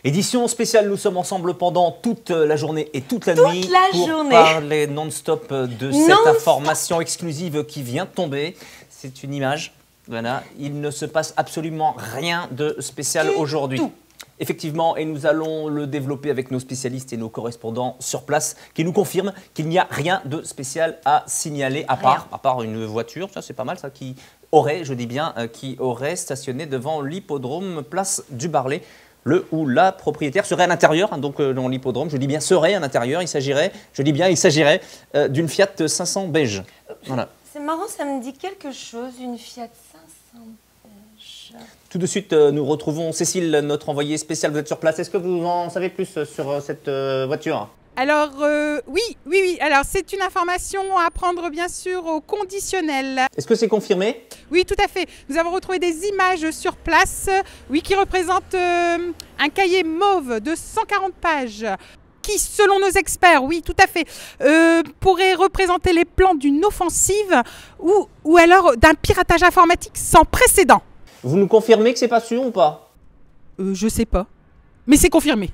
Édition spéciale, nous sommes ensemble pendant toute la journée et toute la nuit pour parler non-stop de cette information exclusive qui vient de tomber. C'est une image, voilà. Il ne se passe absolument rien de spécial aujourd'hui. Effectivement, et nous allons le développer avec nos spécialistes et nos correspondants sur place qui nous confirment qu'il n'y a rien de spécial à signaler à part une voiture, ça c'est pas mal ça, qui aurait, je dis bien, qui aurait stationné devant l'hippodrome place du Barlet. Le ou la propriétaire serait à l'intérieur, donc dans l'hippodrome, je dis bien serait à l'intérieur, il s'agirait d'une Fiat 500 beige. Voilà. C'est marrant, ça me dit quelque chose, une Fiat 500 beige. Tout de suite, nous retrouvons Cécile, notre envoyée spéciale. Vous êtes sur place, est-ce que vous en savez plus sur cette voiture ? Alors, oui. Alors, c'est une information à prendre, bien sûr, au conditionnel. Est-ce que c'est confirmé ? Oui, tout à fait. Nous avons retrouvé des images sur place, oui, qui représentent un cahier mauve de 140 pages. Qui, selon nos experts, oui, tout à fait, pourrait représenter les plans d'une offensive ou alors d'un piratage informatique sans précédent. Vous nous confirmez que c'est pas sûr ou pas ? Je sais pas, mais c'est confirmé.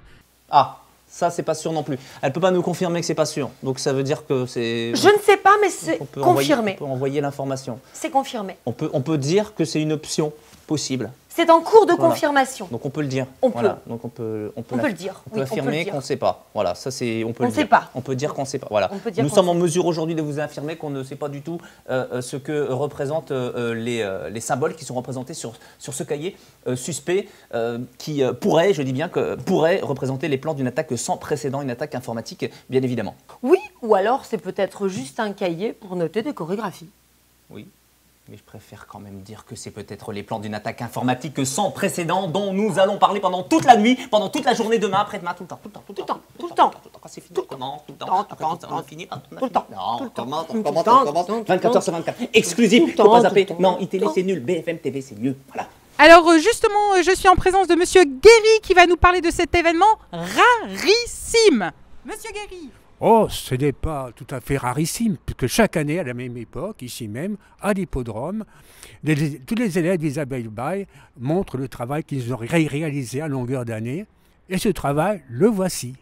Ah, ça c'est pas sûr non plus. Elle peut pas nous confirmer que c'est pas sûr, donc ça veut dire que c'est... Je ne sais pas, mais c'est confirmé. On peut envoyer l'information. C'est confirmé. On peut dire que c'est une option possible. C'est en cours de confirmation. Donc on peut le dire. On voilà. peut. Donc on peut le dire. On peut affirmer qu'on ne sait pas. Voilà, ça c'est on peut le dire. On ne sait pas. On peut dire qu'on ne sait pas. Voilà. Nous sommes en mesure aujourd'hui de vous affirmer qu'on ne sait pas du tout ce que représentent les symboles qui sont représentés sur ce cahier suspect qui pourrait, je dis bien que pourrait représenter les plans d'une attaque sans précédent, une attaque informatique, bien évidemment. Oui, ou alors c'est peut-être juste un cahier pour noter des chorégraphies. Oui. Mais je préfère quand même dire que c'est peut-être les plans d'une attaque informatique sans précédent dont nous allons parler pendant toute la nuit, pendant toute la journée, demain, après-demain, tout le temps. Quand c'est fini, on commence, tout le temps. Après, on finit, tout le temps. Non, on commence. 24h sur 24. Exclusif, faut pas zapper. Non, iTélé, c'est nul. BFM TV, c'est mieux. Voilà. Alors justement, je suis en présence de Monsieur Guéry qui va nous parler de cet événement rarissime. Monsieur Guéry. Oh, ce n'est pas tout à fait rarissime, puisque chaque année, à la même époque, ici même, à l'hippodrome, tous les élèves d'Isabelle Baye montrent le travail qu'ils ont réalisé à longueur d'année. Et ce travail, le voici.